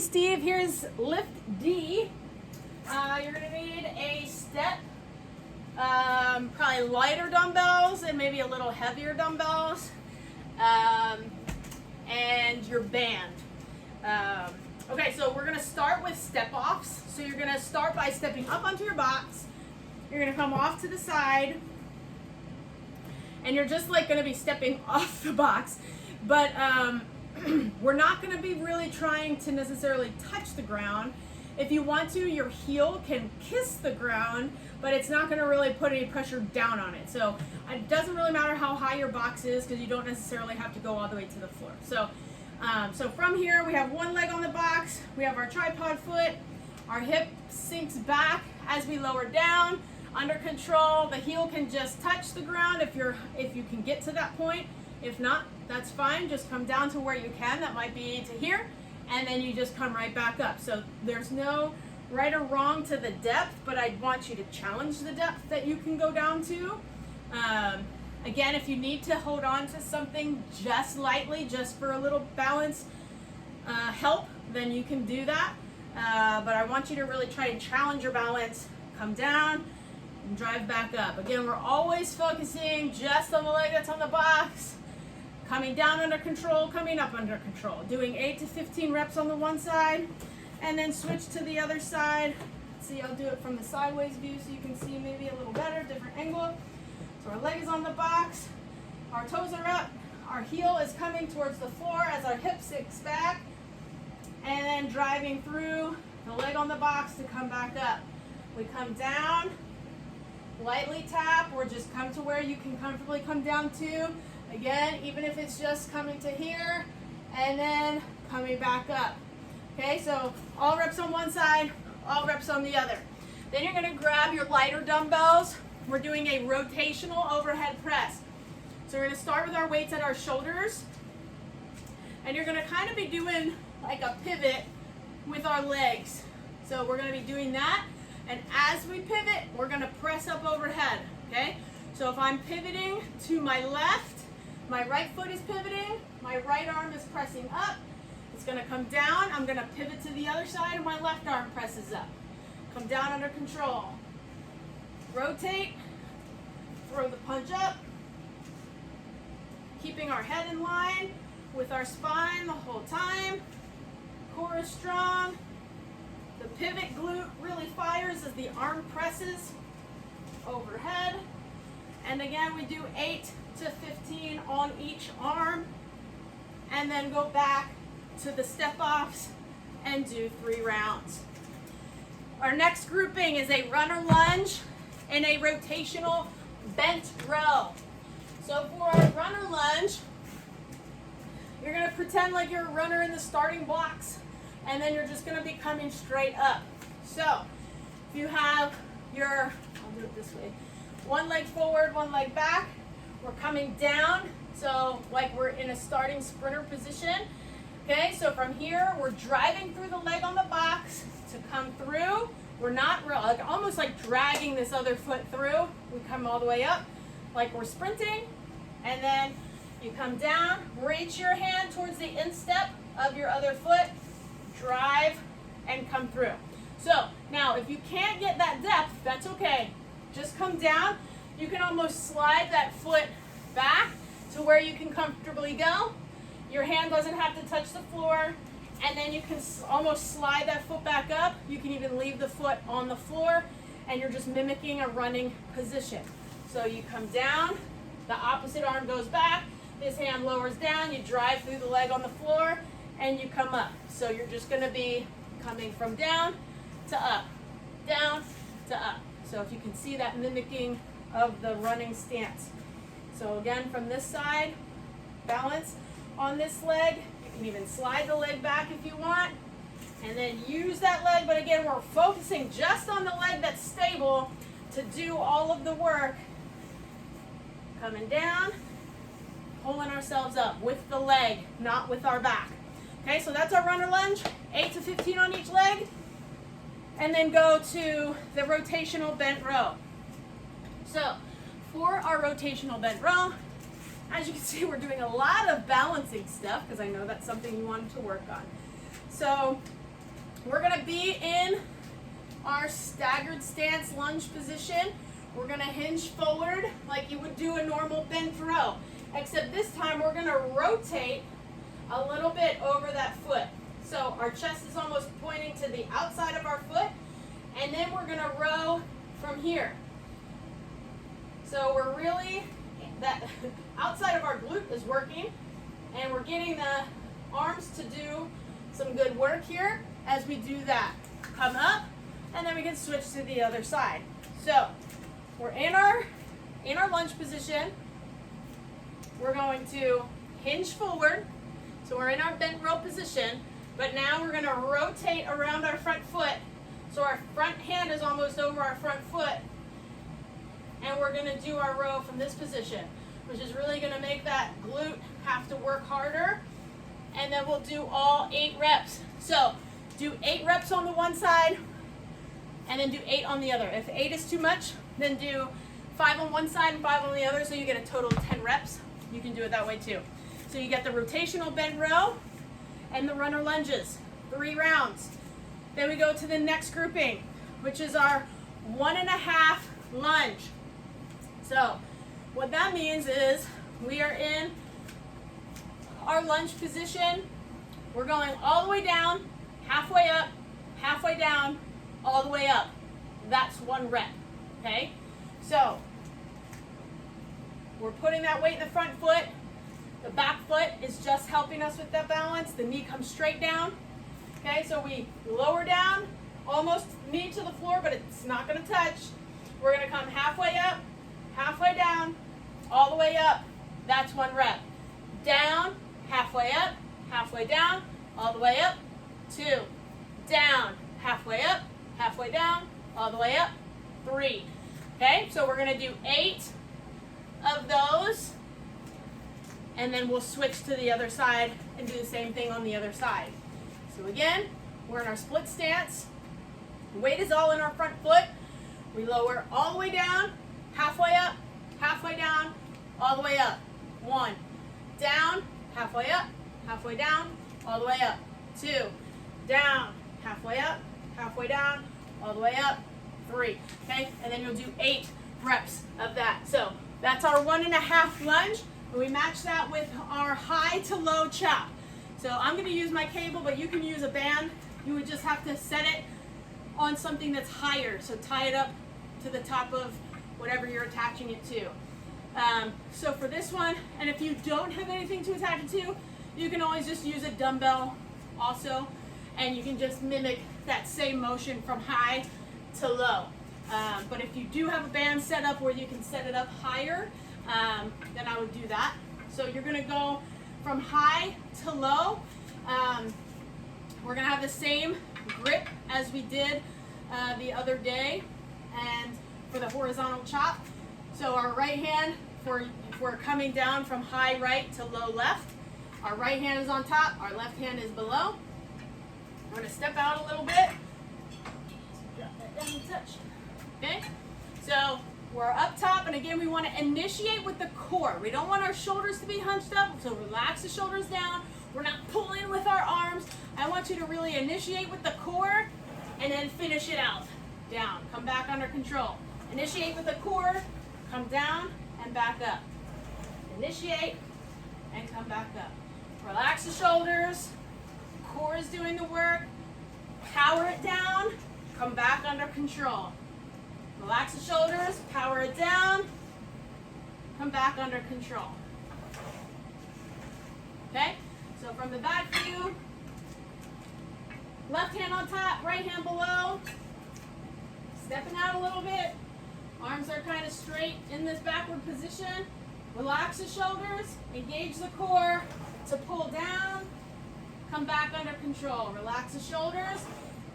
Steve, here's LiftD. You're going to need a step, probably lighter dumbbells and maybe a little heavier dumbbells, and your band. Okay, so we're going to start with step-offs. So you're going to start by stepping up onto your box. You're going to come off to the side, and you're just like going to be stepping off the box. But we're not going to be really trying to necessarily touch the ground. If you want to, your heel can kiss the ground, but it's not going to really put any pressure down on it. So it doesn't really matter how high your box is because you don't necessarily have to go all the way to the floor. So from here, we have one leg on the box. We have our tripod foot. Our hip sinks back as we lower down. Under control, the heel can just touch the ground if you can get to that point. If not, that's fine. Just come down to where you can. That might be to here. And then you just come right back up. So there's no right or wrong to the depth, but I want you to challenge the depth that you can go down to. Again, if you need to hold on to something just lightly, just for a little balance help, then you can do that. But I want you to really try to challenge your balance, come down, and drive back up. Again, we're always focusing just on the leg that's on the box. Coming down under control, coming up under control. Doing 8 to 15 reps on the one side, and then switch to the other side. See, I'll do it from the sideways view so you can see maybe a little better, different angle. So our leg is on the box, our toes are up, our heel is coming towards the floor as our hip sinks back, and then driving through the leg on the box to come back up. We come down, lightly tap, or just come to where you can comfortably come down to. Again, even if it's just coming to here and then coming back up. Okay, so all reps on one side, all reps on the other. Then you're going to grab your lighter dumbbells. We're doing a rotational overhead press. So we're going to start with our weights at our shoulders. And you're going to kind of be doing like a pivot with our legs. So we're going to be doing that. And as we pivot, we're going to press up overhead. Okay, so if I'm pivoting to my left, my right foot is pivoting, my right arm is pressing up. It's going to come down. I'm going to pivot to the other side, and my left arm presses up. Come down under control. Rotate. Throw the punch up. Keeping our head in line with our spine the whole time. Core is strong. The pivot glute really fires as the arm presses overhead. And again, we do 8 to 15 on each arm, and then go back to the step-offs and do 3 rounds. Our next grouping is a runner lunge and a rotational bent row. So for our runner lunge, you're going to pretend like you're a runner in the starting blocks, and then you're just going to be coming straight up. So if you have your, I'll do it this way, one leg forward, one leg back. We're coming down, so like we're in a starting sprinter position. Okay, so from here, we're driving through the leg on the box to come through. We're not almost like dragging this other foot through. We come all the way up like we're sprinting, and then you come down, reach your hand towards the instep of your other foot, drive, and come through. So now, if you can't get that depth, that's okay. Just come down. You can almost slide that foot back to where you can comfortably go. Your hand doesn't have to touch the floor, and then you can almost slide that foot back up. You can even leave the foot on the floor, and you're just mimicking a running position. So you come down, the opposite arm goes back, this hand lowers down, you drive through the leg on the floor, and you come up. So you're just going to be coming from down to up, down to up. So if you can see that mimicking of the running stance. So again, from this side, balance on this leg. You can even slide the leg back if you want, and then use that leg. But again, we're focusing just on the leg that's stable to do all of the work. Coming down, pulling ourselves up with the leg, not with our back. Okay, so that's our runner lunge, 8 to 15 on each leg. And then go to the rotational bent row. So for our rotational bent row, as you can see, we're doing a lot of balancing stuff because I know that's something you wanted to work on. So we're gonna be in our staggered stance lunge position. We're gonna hinge forward like you would do a normal bent row, except this time we're gonna rotate a little bit over that foot. So our chest is almost pointing to the outside of our foot, and then we're gonna row from here. So we're really, that outside of our glute is working, and we're getting the arms to do some good work here as we do that. Come up, and then we can switch to the other side. So we're in our lunge position. We're going to hinge forward. So we're in our bent row position, but now we're going to rotate around our front foot. So our front hand is almost over our front foot, and we're going to do our row from this position, which is really going to make that glute have to work harder. And then we'll do all 8 reps. So do 8 reps on the one side, and then do 8 on the other. If 8 is too much, then do 5 on one side and 5 on the other, so you get a total of 10 reps. You can do it that way too. So you get the rotational bent row and the runner lunges, 3 rounds. Then we go to the next grouping, which is our 1.5 lunge. So what that means is we are in our lunge position. We're going all the way down, halfway up, halfway down, all the way up. That's 1 rep, okay? So we're putting that weight in the front foot. The back foot is just helping us with that balance. The knee comes straight down. Okay, so we lower down, almost knee to the floor, but it's not going to touch. We're going to come halfway up, halfway down, all the way up. That's 1 rep. Down, halfway up, halfway down, all the way up. 2. Down, halfway up, halfway down, all the way up. 3. Okay, so we're going to do 8 of those, and then we'll switch to the other side and do the same thing on the other side. So again, we're in our split stance. The weight is all in our front foot. We lower all the way down, halfway up, halfway down, all the way up. 1. Down, halfway up, halfway down, all the way up. 2. Down, halfway up, halfway down, all the way up. 3. Okay, and then you'll do 8 reps of that. So that's our 1.5 lunge. And we match that with our high to low chop. So I'm going to use my cable, but you can use a band. You would just have to set it on something that's higher. So tie it up to the top of whatever you're attaching it to. So for this one, and if you don't have anything to attach it to, you can always just use a dumbbell also, and you can just mimic that same motion from high to low. But if you do have a band set up where you can set it up higher, then I would do that. So you're going to go from high to low. We're going to have the same grip as we did the other day, and for the horizontal chop. So our right hand, if we're coming down from high right to low left, our right hand is on top, our left hand is below. We're going to step out a little bit. Drop that down and touch. Okay? So we're up top, and again, we want to initiate with the core. We don't want our shoulders to be hunched up, so relax the shoulders down. We're not pulling with our arms. I want you to really initiate with the core and then finish it out. Down, come back under control. Initiate with the core, come down and back up. Initiate and come back up. Relax the shoulders. Core is doing the work. Power it down, come back under control. Relax the shoulders, power it down, come back under control. Okay? So from the back view, left hand on top, right hand below. Stepping out a little bit. Arms are kind of straight in this backward position. Relax the shoulders, engage the core to pull down, come back under control. Relax the shoulders,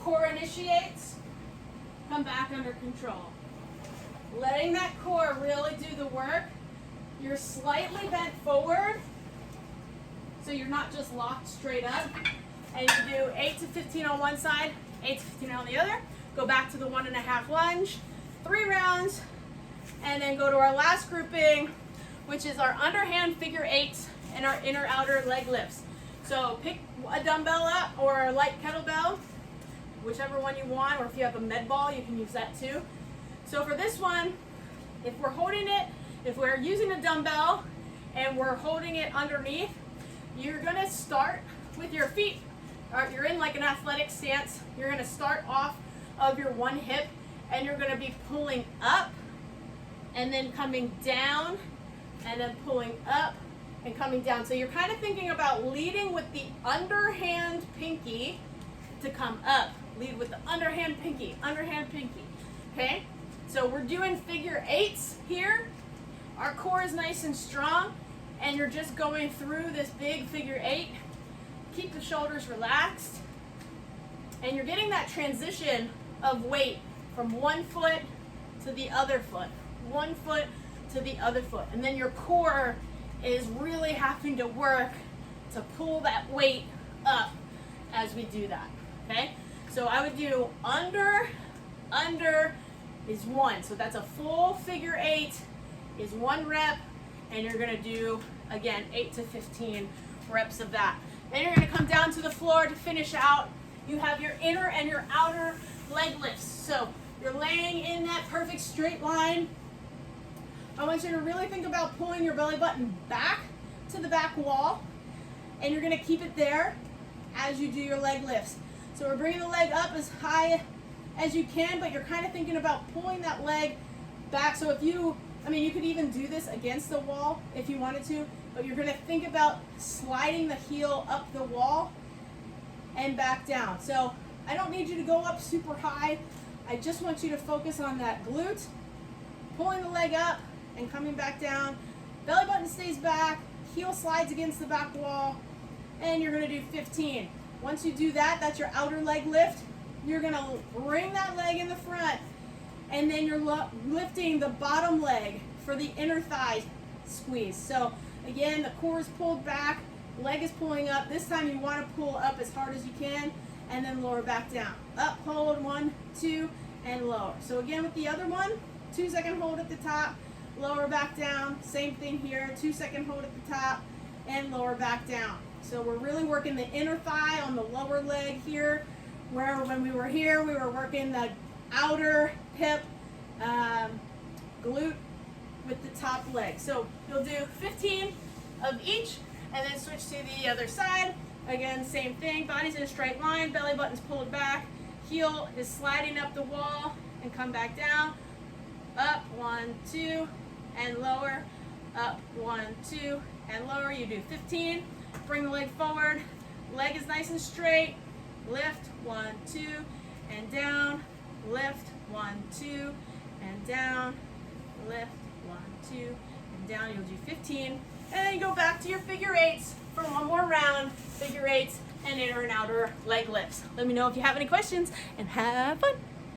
core initiates, come back under control. Letting that core really do the work. You're slightly bent forward, so you're not just locked straight up. And you do 8 to 15 on one side, 8 to 15 on the other. Go back to the 1.5 lunge, 3 rounds, and then go to our last grouping, which is our underhand figure 8s and our inner outer leg lifts. So pick a dumbbell up or a light kettlebell. whichever one you want, or if you have a med ball, you can use that too. So for this one, if we're holding it, if we're using a dumbbell and we're holding it underneath, you're gonna start with your feet, or you're in like an athletic stance. You're gonna start off of your one hip and you're gonna be pulling up and then coming down and then pulling up and coming down. So you're kind of thinking about leading with the underhand pinky to come up. Lead with the underhand pinky, okay? So we're doing figure eights here. Our core is nice and strong, and you're just going through this big figure eight. Keep the shoulders relaxed, and you're getting that transition of weight from one foot to the other foot, one foot to the other foot, and then your core is really having to work to pull that weight up as we do that, okay? So I would do under is 1. So that's a full figure 8 is 1 rep, and you're gonna do, again, 8 to 15 reps of that. Then you're gonna come down to the floor to finish out. You have your inner and your outer leg lifts. So you're laying in that perfect straight line. I want you to really think about pulling your belly button back to the back wall, and you're gonna keep it there as you do your leg lifts. So we're bringing the leg up as high as you can, but you're kind of thinking about pulling that leg back. So if you could even do this against the wall if you wanted to, but you're gonna think about sliding the heel up the wall and back down. So I don't need you to go up super high. I just want you to focus on that glute, pulling the leg up and coming back down. Belly button stays back, heel slides against the back wall, and you're gonna do 15. Once you do that, that's your outer leg lift. You're gonna bring that leg in the front, and then you're lifting the bottom leg for the inner thigh squeeze. So again, the core is pulled back, leg is pulling up. This time you wanna pull up as hard as you can, and then lower back down. Up, hold, 1, 2, and lower. So again with the other one, 2-second hold at the top, lower back down. Same thing here, 2-second hold at the top, and lower back down. So we're really working the inner thigh on the lower leg here, where when we were here, we were working the outer hip glute with the top leg. So you'll do 15 of each, and then switch to the other side. Again, same thing, body's in a straight line, belly button's pulled back, heel is sliding up the wall, and come back down. Up, 1, 2, and lower. Up, 1, 2, and lower. You do 15. Bring the leg forward. Leg is nice and straight. Lift, 1, 2, and down. Lift, 1, 2, and down. Lift, 1, 2, and down. You'll do 15. And then you go back to your figure eights for one more round. Figure eights and inner and outer leg lifts. Let me know if you have any questions, and have fun.